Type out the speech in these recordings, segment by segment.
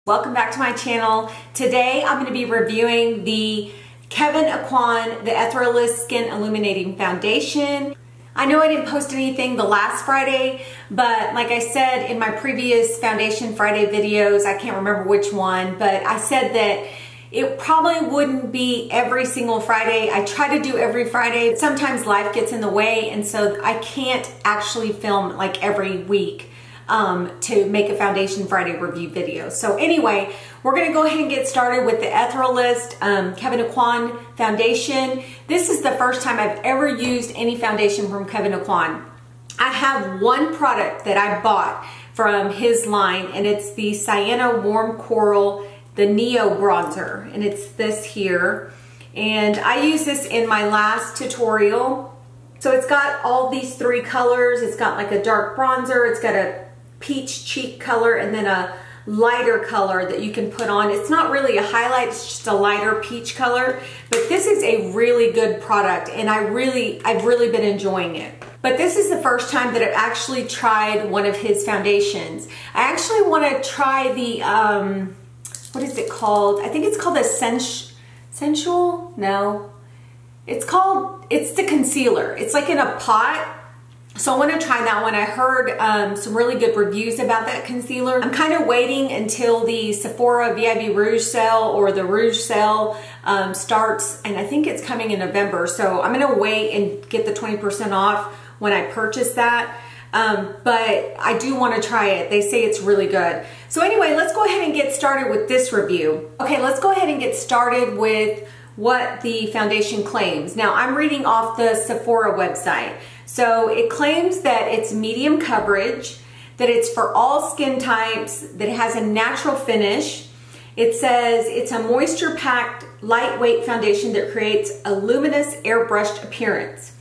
Welcome back to my channel. Today I'm going to be reviewing the Kevyn Aucoin, the Etherealist Skin Illuminating Foundation. I know I didn't post anything the last Friday, but like I said in my previous Foundation Friday videos, I can't remember which one, but I said that it probably wouldn't be every single Friday. I try to do every Friday. Sometimes life gets in the way, and so I can't actually film like every week to make a Foundation Friday review video. So anyway, we're gonna go ahead and get started with the Etherealist Kevyn Aucoin foundation. This is the first time I've ever used any foundation from Kevyn Aucoin. I have one product that I bought from his line, and it's the Sienna Warm Coral, the Neo Bronzer, and it's this here. And I used this in my last tutorial. So it's got all these three colors. It's got like a dark bronzer, it's got a peach cheek color, and then a lighter color that you can put on. It's not really a highlight, it's just a lighter peach color, but this is a really good product, and I've really been enjoying it. But this is the first time that I've actually tried one of his foundations. I actually want to try the, what is it called? I think it's called the Sensual? No. It's the concealer. It's like in a pot. So I want to try that one. I heard some really good reviews about that concealer. I'm kind of waiting until the Sephora VIB Rouge sale or the Rouge sale starts, and I think it's coming in November. So I'm going to wait and get the 20% off when I purchase that. But I do want to try it. They say it's really good. So anyway, let's go ahead and get started with this review. Okay, let's go ahead and get started with what the foundation claims. Now I'm reading off the Sephora website. So it claims that it's medium coverage, that it's for all skin types, that it has a natural finish. It says it's a moisture-packed, lightweight foundation that creates a luminous, airbrushed appearance.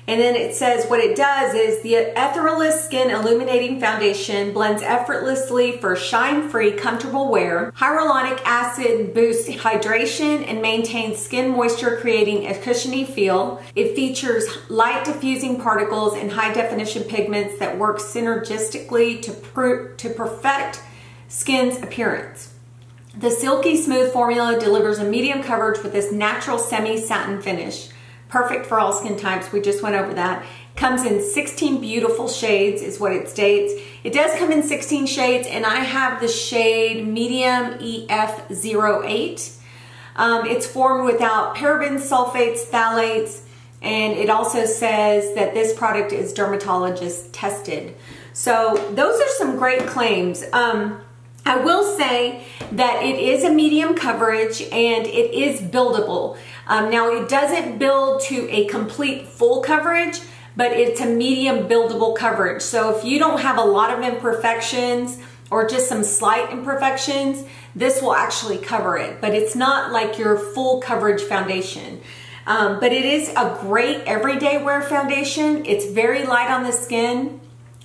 And then it says what it does is the Etherealist Skin Illuminating Foundation blends effortlessly for shine-free, comfortable wear. Hyaluronic acid boosts hydration and maintains skin moisture, creating a cushiony feel. It features light diffusing particles and high-definition pigments that work synergistically to perfect skin's appearance. The silky smooth formula delivers a medium coverage with this natural semi-satin finish. Perfect for all skin types. We just went over that. Comes in 16 beautiful shades is what it states. It does come in 16 shades, and I have the shade medium EF08. It's formed without parabens, sulfates, phthalates, and it also says that this product is dermatologist tested. So those are some great claims. I will say that it is a medium coverage and it is buildable. Now it doesn't build to a complete full coverage, but it's a medium buildable coverage. So if you don't have a lot of imperfections or just some slight imperfections, this will actually cover it. But it's not like your full coverage foundation. But it is a great everyday wear foundation. It's very light on the skin.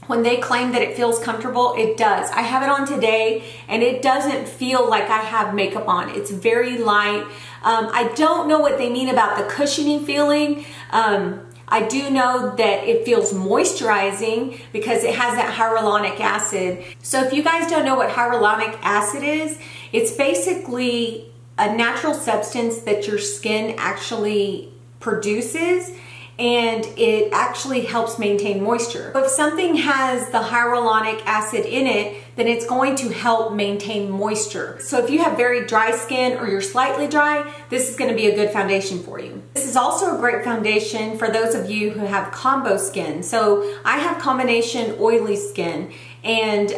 When they claim that it feels comfortable, it does. I have it on today, and it doesn't feel like I have makeup on. It's very light. I don't know what they mean about the cushiony feeling. I do know that it feels moisturizing because it has that hyaluronic acid. So if you guys don't know what hyaluronic acid is, it's basically a natural substance that your skin actually produces, and it actually helps maintain moisture. If something has the hyaluronic acid in it, then it's going to help maintain moisture. So if you have very dry skin or you're slightly dry, this is going to be a good foundation for you. This is also a great foundation for those of you who have combo skin. So I have combination oily skin, and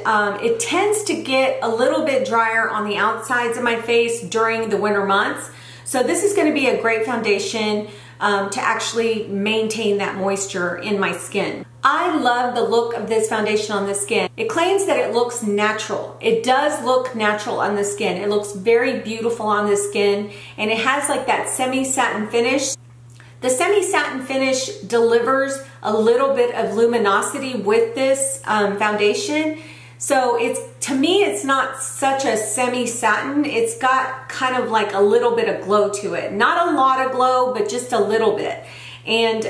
it tends to get a little bit drier on the outsides of my face during the winter months. So this is going to be a great foundation to actually maintain that moisture in my skin. I love the look of this foundation on the skin. It claims that it looks natural. It does look natural on the skin. It looks very beautiful on the skin, and it has like that semi-satin finish. The semi-satin finish delivers a little bit of luminosity with this foundation. So to me, it's not such a semi-satin. It's got kind of like a little bit of glow to it. Not a lot of glow, but just a little bit. And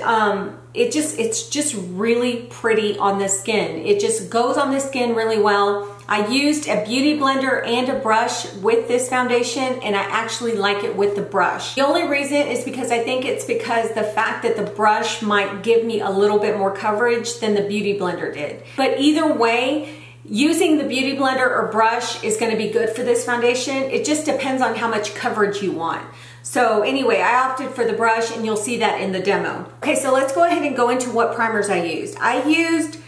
it's just really pretty on the skin. It just goes on the skin really well. I used a beauty blender and a brush with this foundation, and I actually like it with the brush. The only reason is because I think it's because the fact that the brush might give me a little bit more coverage than the beauty blender did. But either way, using the beauty blender or brush is going to be good for this foundation. It just depends on how much coverage you want. So anyway, I opted for the brush, and you'll see that in the demo. Okay, so let's go ahead and go into what primers I used. I used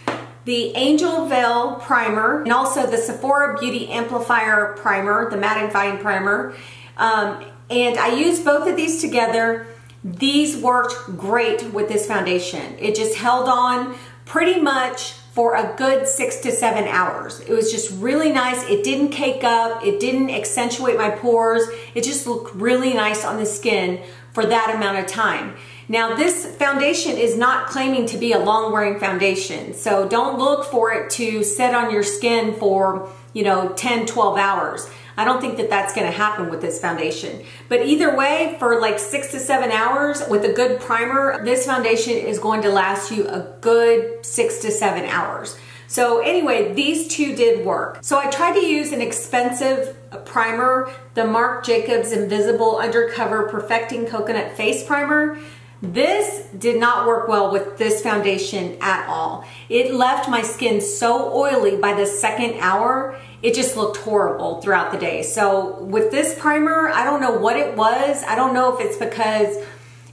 the Angel Veil primer and also the Sephora Beauty Amplifier primer, the mattifying primer. And I used both of these together. These worked great with this foundation. It just held on pretty much for a good 6 to 7 hours. It was just really nice. It didn't cake up. It didn't accentuate my pores. It just looked really nice on the skin for that amount of time. Now, this foundation is not claiming to be a long-wearing foundation, so don't look for it to sit on your skin for, 10, 12 hours. I don't think that that's going to happen with this foundation. But either way, for like 6 to 7 hours with a good primer, this foundation is going to last you a good 6 to 7 hours. So anyway, these two did work. So I tried to use an expensive primer, the Marc Jacobs Invisible Undercover Perfecting Coconut Face Primer. This did not work well with this foundation at all. It left my skin so oily by the second hour. It just looked horrible throughout the day. So with this primer, I don't know what it was. I don't know if it's because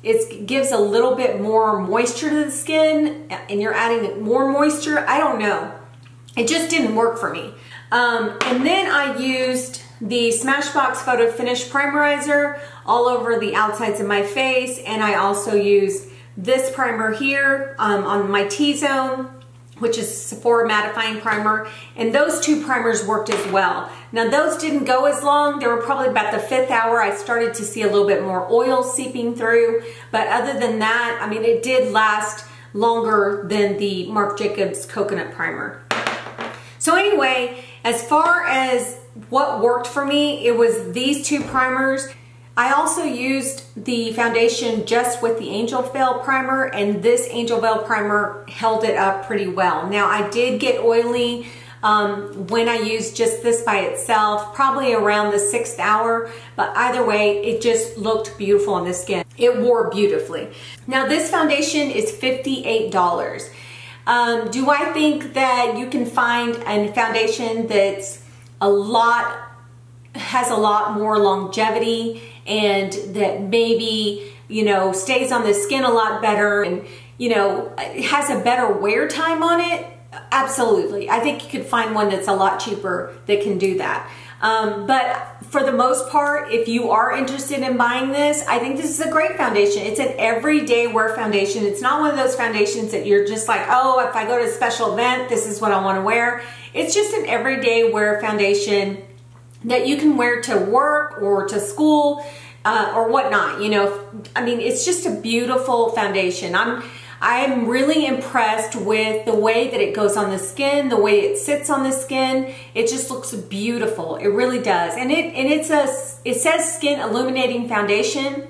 it gives a little bit more moisture to the skin and you're adding more moisture. I don't know. It just didn't work for me. And then I used the Smashbox Photo Finish Primerizer all over the outsides of my face, and I also used this primer here on my T-zone, which is Sephora Mattifying Primer, and those two primers worked as well. Now those didn't go as long. They were probably about the 5th hour. I started to see a little bit more oil seeping through, but other than that, I mean, it did last longer than the Marc Jacobs Coconut Primer. So anyway, as far as what worked for me, it was these two primers. I also used the foundation just with the Angel Veil primer, and this Angel Veil primer held it up pretty well. Now I did get oily when I used just this by itself, probably around the 6th hour, but either way, it just looked beautiful on the skin. It wore beautifully. Now this foundation is $58. Do I think that you can find a foundation that's has a lot more longevity and that maybe, stays on the skin a lot better and, has a better wear time on it? Absolutely. I think you could find one that's a lot cheaper that can do that. But for the most part, if you are interested in buying this, I think this is a great foundation. It's an everyday wear foundation. It's not one of those foundations that you're just like, oh, if I go to a special event, this is what I want to wear. It's just an everyday wear foundation that you can wear to work or to school or whatnot. I mean, it's just a beautiful foundation. I'm really impressed with the way that it goes on the skin, the way it sits on the skin. It just looks beautiful. It really does. And it says Skin Illuminating Foundation.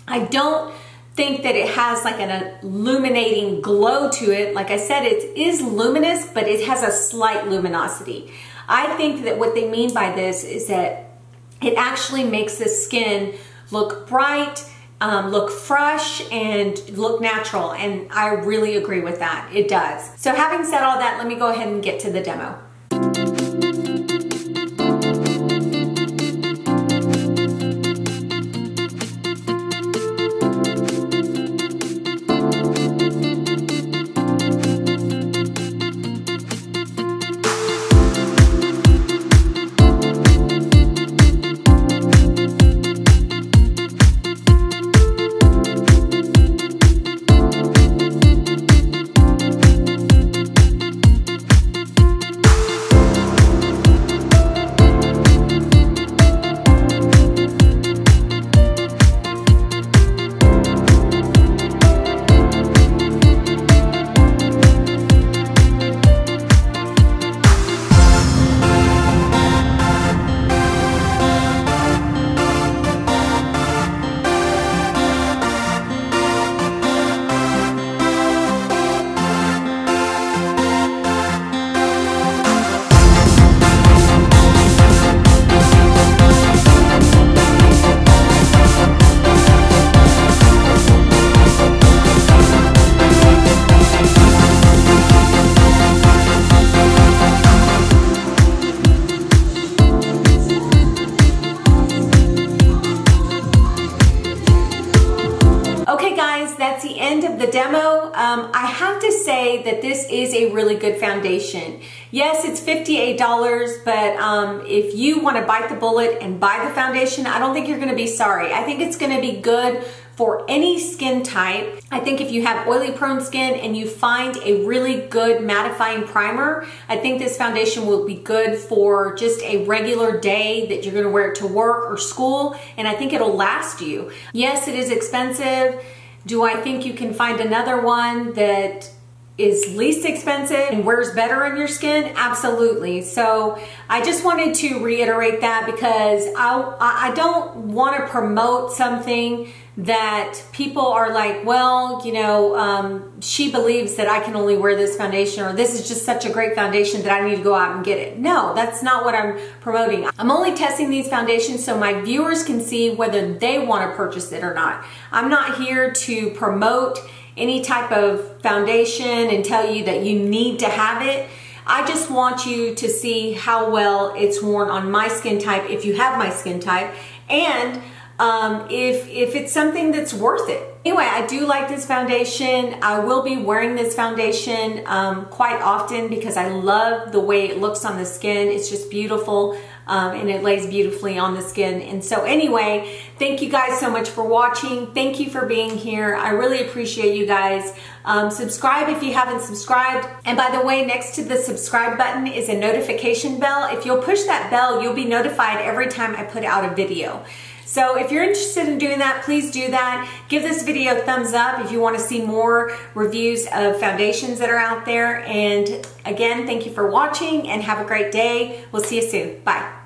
I don't think that it has like an illuminating glow to it. Like I said, it is luminous, but it has a slight luminosity. I think that what they mean by this is that it actually makes the skin look bright, look fresh, and look natural. And I really agree with that. It does. So having said all that, let me go ahead and get to the demo. the demo, I have to say that this is a really good foundation. Yes, it's $58, but if you want to bite the bullet and buy the foundation, I don't think you're going to be sorry. I think it's going to be good for any skin type. I think if you have oily prone skin and you find a really good mattifying primer, I think this foundation will be good for just a regular day that you're going to wear it to work or school, and I think it'll last you. Yes, it is expensive. Do I think you can find another one that is least expensive and wears better on your skin? Absolutely. So I just wanted to reiterate that because I don't want to promote something that people are like, well, you know, she believes that I can only wear this foundation, or this is just such a great foundation that I need to go out and get it. No, that's not what I'm promoting. I'm only testing these foundations so my viewers can see whether they want to purchase it or not. I'm not here to promote any type of foundation and tell you that you need to have it. I just want you to see how well it's worn on my skin type, if you have my skin type, and if it's something that's worth it. Anyway, I do like this foundation. I will be wearing this foundation quite often because I love the way it looks on the skin. It's just beautiful. And it lays beautifully on the skin. And so anyway, thank you guys so much for watching. Thank you for being here. I really appreciate you guys. Subscribe if you haven't subscribed. And by the way, next to the subscribe button is a notification bell. If you'll push that bell, you'll be notified every time I put out a video. So if you're interested in doing that, please do that. Give this video a thumbs up if you want to see more reviews of foundations that are out there. And again, thank you for watching and have a great day. We'll see you soon. Bye.